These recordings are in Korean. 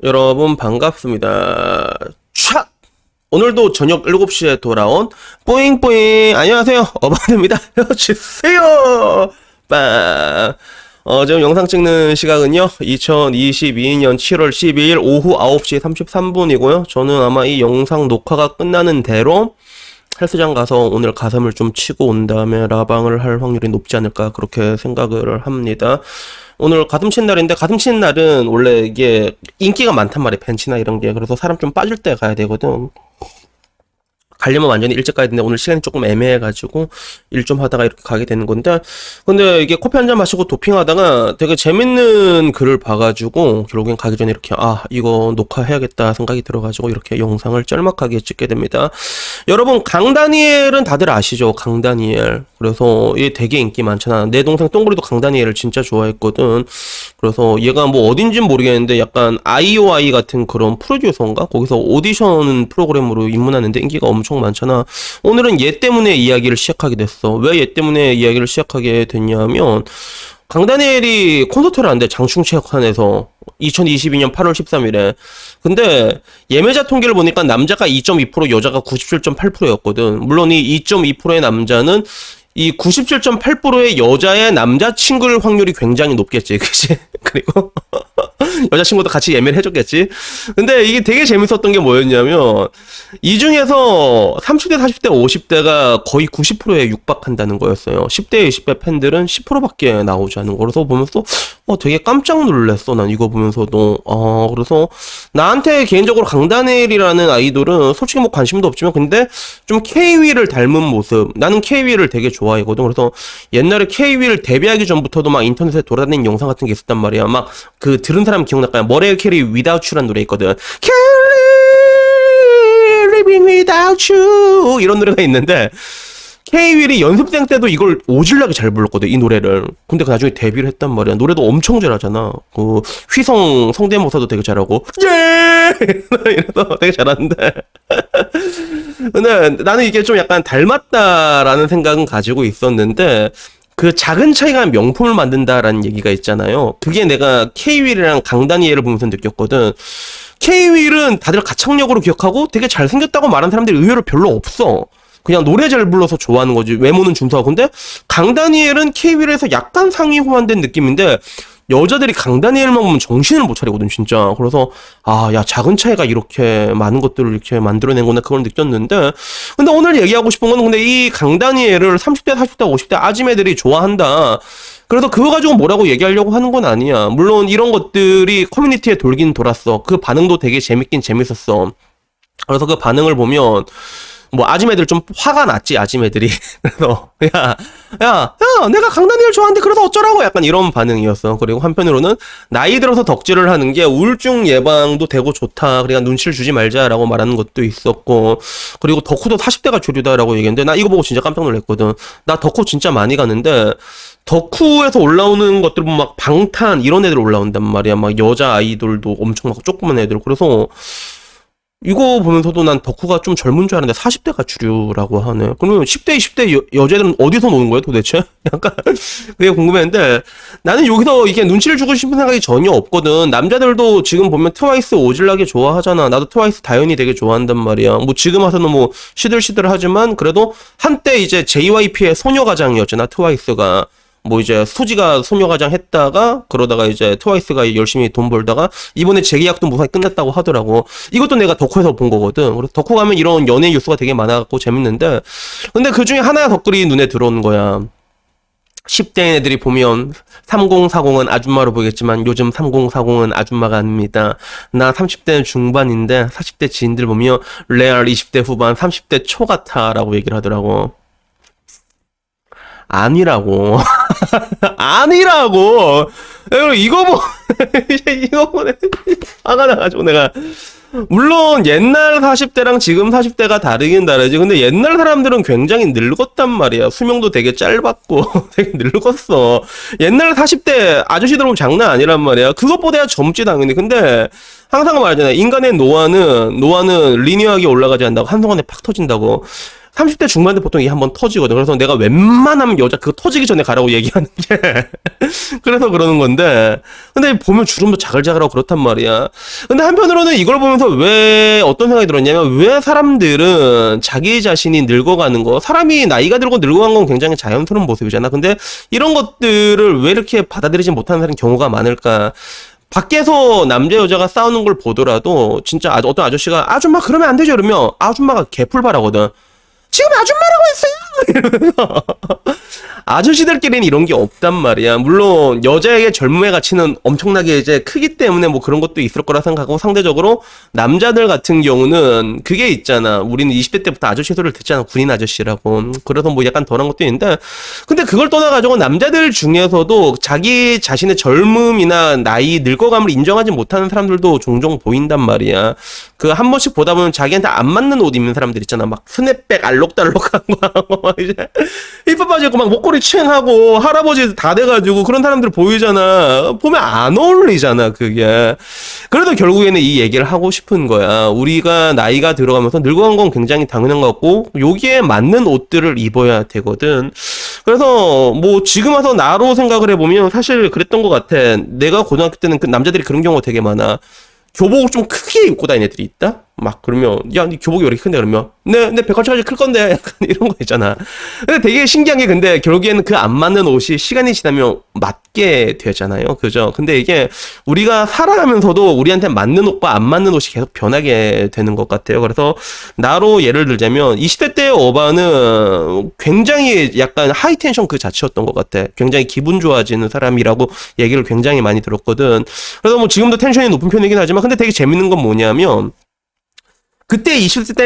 여러분 반갑습니다. 촥! 오늘도 저녁 7시에 돌아온 뿌잉뿌잉 안녕하세요. 어반입니다. 헤어지세요. 빵. 지금 영상 찍는 시각은요 2022년 7월 12일 오후 9시 33분이고요 저는 아마 이 영상 녹화가 끝나는 대로 헬스장 가서 오늘 가슴을 좀 치고 온 다음에 라방을 할 확률이 높지 않을까 그렇게 생각을 합니다. 오늘 가슴 치는 날인데, 가슴 치는 날은 원래 이게 인기가 많단 말이에요, 벤치나 이런 게. 그래서 사람 좀 빠질 때 가야 되거든. 가려면 완전히 일찍 가야 되는데 오늘 시간이 조금 애매해가지고 일 좀 하다가 이렇게 가게 되는 건데, 근데 이게 커피 한잔 마시고 도핑하다가 되게 재밌는 글을 봐가지고 결국엔 가기 전에 이렇게 이거 녹화해야겠다 생각이 들어가지고 이렇게 영상을 짤막하게 찍게 됩니다. 여러분 강다니엘은 다들 아시죠? 강다니엘. 그래서 얘 되게 인기 많잖아. 내 동생 똥구리도 강다니엘을 진짜 좋아했거든. 그래서 얘가 뭐 어딘진 모르겠는데 약간 IOI 같은 그런 프로듀서인가? 거기서 오디션 프로그램으로 입문하는데 인기가 엄청 많잖아. 오늘은 얘 때문에 이야기를 시작하게 됐어. 왜 얘 때문에 이야기를 시작하게 됐냐면, 강다니엘이 콘서트를 하는데 장충체육관에서 2022년 8월 13일에. 근데 예매자 통계를 보니까 남자가 2.2%, 여자가 97.8%였거든. 물론 이 2.2%의 남자는 이 97.8%의 여자의 남자친구일 확률이 굉장히 높겠지, 그치? 그리고 여자친구도 같이 예매를 해줬겠지. 근데 이게 되게 재밌었던 게 뭐였냐면, 이 중에서 30대, 40대, 50대가 거의 90%에 육박한다는 거였어요. 10대, 20대 팬들은 10%밖에 나오지 않은 거. 그래서 보면서 되게 깜짝 놀랐어, 난 이거 보면서도. 그래서 나한테 개인적으로 강다니엘이라는 아이돌은 솔직히 뭐 관심도 없지만, 근데 좀 K-윌을 닮은 모습. 나는 K-윌을 되게 좋아하거든. 그래서 옛날에 K-윌 데뷔하기 전부터도 막 인터넷에 돌아다니는 영상 같은 게 있었단 말이야. 막 그 들은 사람 기억날까요? 머레이 캐리 Without You라는 노래 있거든. Carry Living Without You 이런 노래가 있는데, K-윌이 연습생 때도 이걸 오질나게 잘 불렀거든, 이 노래를. 근데 그 나중에 데뷔를 했단 말이야. 노래도 엄청 잘하잖아. 그 휘성 성대모사도 되게 잘하고 이래서 되게 잘하는데 근데 나는 이게 좀 약간 닮았다라는 생각은 가지고 있었는데, 그 작은 차이가 명품을 만든다라는 얘기가 있잖아요. 그게 내가 K-윌이랑 강다니엘을 보면서 느꼈거든. K-윌은 다들 가창력으로 기억하고 되게 잘생겼다고 말하는 사람들이 의외로 별로 없어. 그냥 노래 잘 불러서 좋아하는 거지. 외모는 준수하고. 근데 강다니엘은 K-윌에서 약간 상위 호환된 느낌인데, 여자들이 강다니엘만 보면 정신을 못 차리거든, 진짜. 그래서 야, 작은 차이가 이렇게 많은 것들을 이렇게 만들어낸구나, 그걸 느꼈는데, 근데 오늘 얘기하고 싶은 건, 근데 이 강다니엘을 30대, 40대, 50대 아지매들이 좋아한다. 그래서 그거 가지고 뭐라고 얘기하려고 하는 건 아니야. 물론 이런 것들이 커뮤니티에 돌긴 돌았어. 그 반응도 되게 재밌긴 재밌었어. 그래서 그 반응을 보면 뭐 아지매들 좀 화가 났지, 아지매들이. 그래서 야 내가 강다니엘 좋아하는데 그래서 어쩌라고, 약간 이런 반응이었어. 그리고 한편으로는 나이 들어서 덕질을 하는 게 우울증 예방도 되고 좋다, 그러니까 눈치를 주지 말자라고 말하는 것도 있었고, 그리고 덕후도 40대가 주류다라고 얘기했는데, 나 이거 보고 진짜 깜짝 놀랐거든. 나 덕후 진짜 많이 가는데, 덕후에서 올라오는 것들 보면 막 방탄 이런 애들 올라온단 말이야. 막 여자 아이돌도 엄청 막 조그만 애들. 그래서 이거 보면서도 난 덕후가 좀 젊은 줄 알았는데 40대가 주류라고 하네. 그러면 10대, 20대 여자들은 어디서 노는 거예요, 도대체? 약간 그게 궁금했는데, 나는 여기서 이게 눈치를 주고 싶은 생각이 전혀 없거든. 남자들도 지금 보면 트와이스 오질나게 좋아하잖아. 나도 트와이스 다현이 되게 좋아한단 말이야. 뭐 지금 와서는 뭐 시들시들하지만 그래도 한때 이제 JYP의 소녀가장이었잖아, 트와이스가. 뭐 이제 수지가 소녀가장 했다가 그러다가 이제 트와이스가 열심히 돈 벌다가 이번에 재계약도 무사히 끝났다고 하더라고. 이것도 내가 덕후에서 본 거거든. 그래서 덕후 가면 이런 연예 뉴스가 되게 많아갖고 재밌는데, 근데 그 중에 하나 댓글이 눈에 들어오는 거야. 10대인 애들이 보면 3040은 아줌마로 보이겠지만 요즘 3040은 아줌마가 아닙니다. 나 30대 중반인데 40대 지인들 보면 레알 20대 후반 30대 초 같아 라고 얘기를 하더라고. 아니라고. 아니라고. 이거 보네. 화가 나가지고 내가. 물론 옛날 40대랑 지금 40대가 다르긴 다르지. 근데 옛날 사람들은 굉장히 늙었단 말이야. 수명도 되게 짧았고 되게 늙었어. 옛날 40대 아저씨들 보면 장난 아니란 말이야. 그것보다야 젊지 당연히. 근데 항상 말하잖아. 인간의 노화는 리니어하게 올라가지 않는다고. 한순간에 팍 터진다고. 30대 중반대 보통 이게 한번 터지거든. 그래서 내가 웬만하면 여자 그거 터지기 전에 가라고 얘기하는 게 그래서 그러는 건데, 근데 보면 주름도 자글자글하고 그렇단 말이야. 근데 한편으로는 이걸 보면서 왜 어떤 생각이 들었냐면, 왜 사람들은 자기 자신이 늙어가는 거, 사람이 나이가 들고 늙어간 건 굉장히 자연스러운 모습이잖아. 근데 이런 것들을 왜 이렇게 받아들이지 못하는 경우가 많을까? 밖에서 남자 여자가 싸우는 걸 보더라도 진짜 어떤 아저씨가 아줌마 그러면 안 되죠 이러면 아줌마가 개풀바라거든. 지금 아줌마라고 했어요. 이러면서 아저씨들끼리는 이런 게 없단 말이야. 물론 여자에게 젊음의 가치는 엄청나게 이제 크기 때문에 뭐 그런 것도 있을 거라 생각하고, 상대적으로 남자들 같은 경우는 그게 있잖아. 우리는 20대 때부터 아저씨 소리를 듣잖아. 군인 아저씨라고. 그래서 뭐 약간 덜한 것도 있는데, 근데 그걸 떠나가지고 남자들 중에서도 자기 자신의 젊음이나 나이 늙어감을 인정하지 못하는 사람들도 종종 보인단 말이야. 그 한 번씩 보다 보면 자기한테 안 맞는 옷 입는 사람들 있잖아. 막 스냅백 알록달록한 거 하고 막 이제 힙합 바지 입고 막 목걸이 챙하고 할아버지 다 돼가지고 그런 사람들 보이잖아. 보면 안 어울리잖아 그게. 그래도 결국에는 이 얘기를 하고 싶은 거야. 우리가 나이가 들어가면서 늙어간 건 굉장히 당연한 것 같고, 여기에 맞는 옷들을 입어야 되거든. 그래서 뭐 지금 와서 나로 생각을 해보면 사실 그랬던 것 같아. 내가 고등학교 때는 그 남자들이 그런 경우가 되게 많아. 교복을 좀 크게 입고 다니는 애들이 있다? 막 그러면 야, 네 교복이 왜 이렇게 큰데? 그러면 내 백화점까지 클 건데 약간 이런 거 있잖아. 근데 되게 신기한 게, 근데 결국에는 그 안 맞는 옷이 시간이 지나면 맞게 되잖아요. 그죠? 근데 이게 우리가 살아가면서도 우리한테 맞는 옷과 안 맞는 옷이 계속 변하게 되는 것 같아요. 그래서 나로 예를 들자면 20대 때 어바는 굉장히 약간 하이텐션 그 자체였던 것 같아. 굉장히 기분 좋아지는 사람이라고 얘기를 굉장히 많이 들었거든. 그래서 뭐 지금도 텐션이 높은 편이긴 하지만, 근데 되게 재밌는 건 뭐냐면, 그때 20대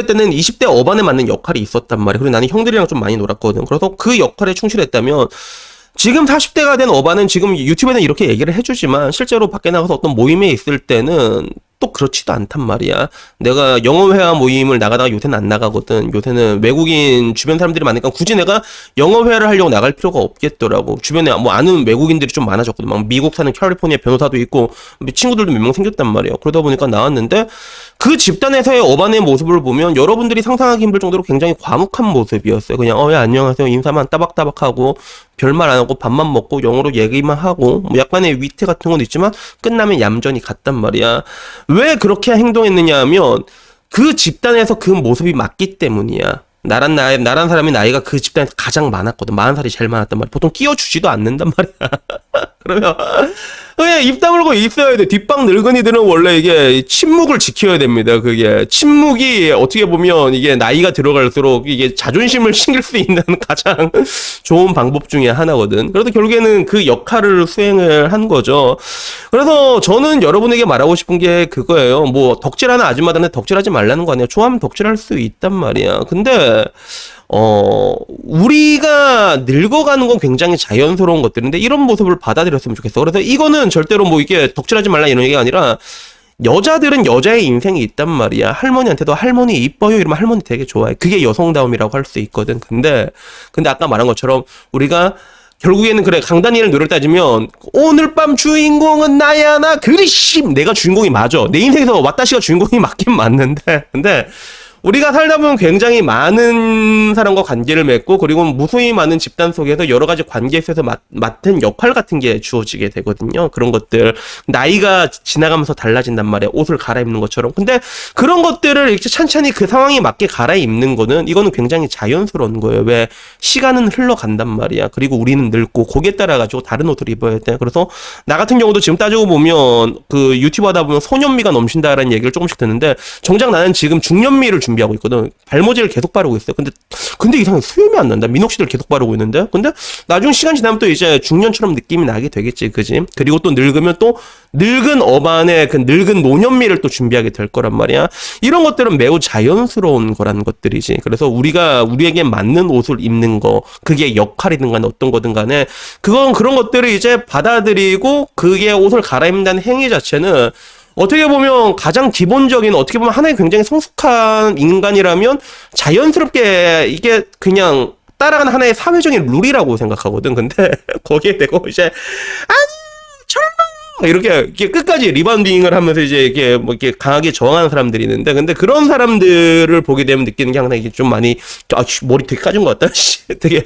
때는 20대 어반에 맞는 역할이 있었단 말이야. 그리고 나는 형들이랑 좀 많이 놀았거든. 그래서 그 역할에 충실했다면, 지금 40대가 된 어반은 지금 유튜브에는 이렇게 얘기를 해주지만, 실제로 밖에 나가서 어떤 모임에 있을 때는 또 그렇지도 않단 말이야. 내가 영어회화 모임을 나가다가 요새는 안 나가거든. 요새는 외국인 주변 사람들이 많으니까 굳이 내가 영어회화를 하려고 나갈 필요가 없겠더라고. 주변에 뭐 아는 외국인들이 좀 많아졌거든. 막 미국 사는 캘리포니아 변호사도 있고 친구들도 몇 명 생겼단 말이야. 그러다 보니까 나왔는데, 그 집단에서의 어반의 모습을 보면 여러분들이 상상하기 힘들 정도로 굉장히 과묵한 모습이었어요. 그냥 예, 안녕하세요 인사만 따박따박하고 별말 안 하고 밥만 먹고 영어로 얘기만 하고 뭐 약간의 위태 같은 건 있지만 끝나면 얌전히 갔단 말이야. 왜 그렇게 행동했느냐 하면 그 집단에서 그 모습이 맞기 때문이야. 나란 사람이 나이가 그 집단에서 가장 많았거든. 40살이 제일 많았단 말이야. 보통 끼워주지도 않는단 말이야. 그러면 그냥 입 다물고 있어야 돼. 뒷방 늙은이들은 원래 이게 침묵을 지켜야 됩니다. 그게 침묵이 어떻게 보면 이게 나이가 들어갈수록 이게 자존심을 챙길 수 있는 가장 좋은 방법 중에 하나거든. 그래도 결국에는 그 역할을 수행을 한 거죠. 그래서 저는 여러분에게 말하고 싶은 게 그거예요. 뭐 덕질하는 아줌마들한테 덕질하지 말라는 거 아니야. 좋아하면 덕질할 수 있단 말이야. 근데 우리가 늙어가는 건 굉장히 자연스러운 것들인데 이런 모습을 받아들였으면 좋겠어. 그래서 이거는 절대로 뭐 이게 덕질하지 말라 이런 얘기가 아니라, 여자들은 여자의 인생이 있단 말이야. 할머니한테도 할머니 이뻐요 이러면 할머니 되게 좋아해. 그게 여성다움이라고 할 수 있거든. 근데 아까 말한 것처럼 우리가 결국에는 그래, 강다니엘 노래를 따지면 오늘 밤 주인공은 나야 나 그리심, 내가 주인공이 맞아. 내 인생에서 왓다시가 주인공이 맞긴 맞는데, 근데 우리가 살다 보면 굉장히 많은 사람과 관계를 맺고, 그리고 무수히 많은 집단 속에서 여러 가지 관계에 있어서 맡은 역할 같은 게 주어지게 되거든요. 그런 것들 나이가 지나가면서 달라진단 말이야. 옷을 갈아입는 것처럼. 근데 그런 것들을 이렇게 찬찬히 그 상황에 맞게 갈아입는 거는, 이거는 굉장히 자연스러운 거예요. 왜? 시간은 흘러간단 말이야. 그리고 우리는 늙고 거기에 따라 가지고 다른 옷을 입어야 돼. 그래서 나 같은 경우도 지금 따지고 보면 그 유튜브 하다 보면 소년미가 넘친다라는 얘기를 조금씩 듣는데, 정작 나는 지금 중년미를 준비하고 있거든. 발모제를 계속 바르고 있어요. 근데 이상하게 수염이 안 난다. 미녹시드를 계속 바르고 있는데, 근데 나중 시간 지나면 또 이제 중년처럼 느낌이 나게 되겠지, 그지? 그리고 또 늙으면 또 늙은 어반의 그 늙은 노년미를 또 준비하게 될 거란 말이야. 이런 것들은 매우 자연스러운 거라는 것들이지. 그래서 우리에게 맞는 옷을 입는 거, 그게 역할이든 간에 어떤 거든 간에 그런 것들을 이제 받아들이고 그게 옷을 갈아입는다는 행위 자체는 어떻게 보면 가장 기본적인, 어떻게 보면 하나의 굉장히 성숙한 인간이라면 자연스럽게 이게 그냥 따라가는 하나의 사회적인 룰이라고 생각하거든. 근데 거기에 대고 이제 아니 젊어 이렇게 끝까지 리바운딩을 하면서 이제 이렇게 뭐 이렇게 강하게 저항하는 사람들이 있는데, 근데 그런 사람들을 보게 되면 느끼는 게 항상 이게 좀 많이, 머리 되게 까진 것 같다. 되게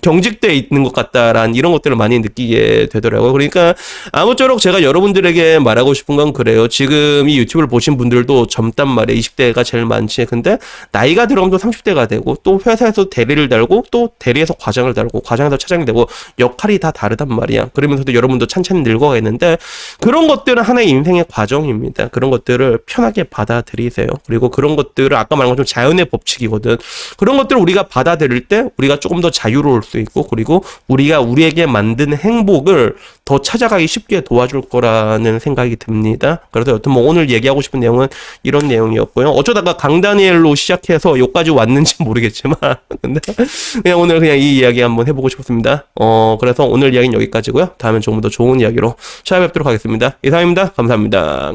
경직돼 있는 것 같다라는 이런 것들을 많이 느끼게 되더라고요. 그러니까 아무쪼록 제가 여러분들에게 말하고 싶은 건 그래요. 지금 이 유튜브를 보신 분들도 젊단 말이에요. 20대가 제일 많지. 근데 나이가 들어오면 또 30대가 되고, 또 회사에서 대리를 달고, 또 대리에서 과장을 달고, 과장에서 차장이 되고, 역할이 다 다르단 말이야. 그러면서도 여러분도 찬찬히 늙어가겠는데, 그런 것들은 하나의 인생의 과정입니다. 그런 것들을 편하게 받아들이세요. 그리고 그런 것들을 아까 말한 것처럼 자연의 법칙이거든. 그런 것들을 우리가 받아들일 때 우리가 조금 더 자유로울 수 있고, 그리고 우리가 우리에게 만든 행복을 더 찾아가기 쉽게 도와줄 거라는 생각이 듭니다. 그래서 여튼 뭐 오늘 얘기하고 싶은 내용은 이런 내용이었고요. 어쩌다가 강다니엘로 시작해서 여기까지 왔는지 모르겠지만 근데 그냥 오늘 그냥 이 이야기 한번 해보고 싶었습니다. 그래서 오늘 이야기는 여기까지고요. 다음엔 조금 더 좋은 이야기로 찾아뵙도록 하겠습니다. 이상입니다. 감사합니다.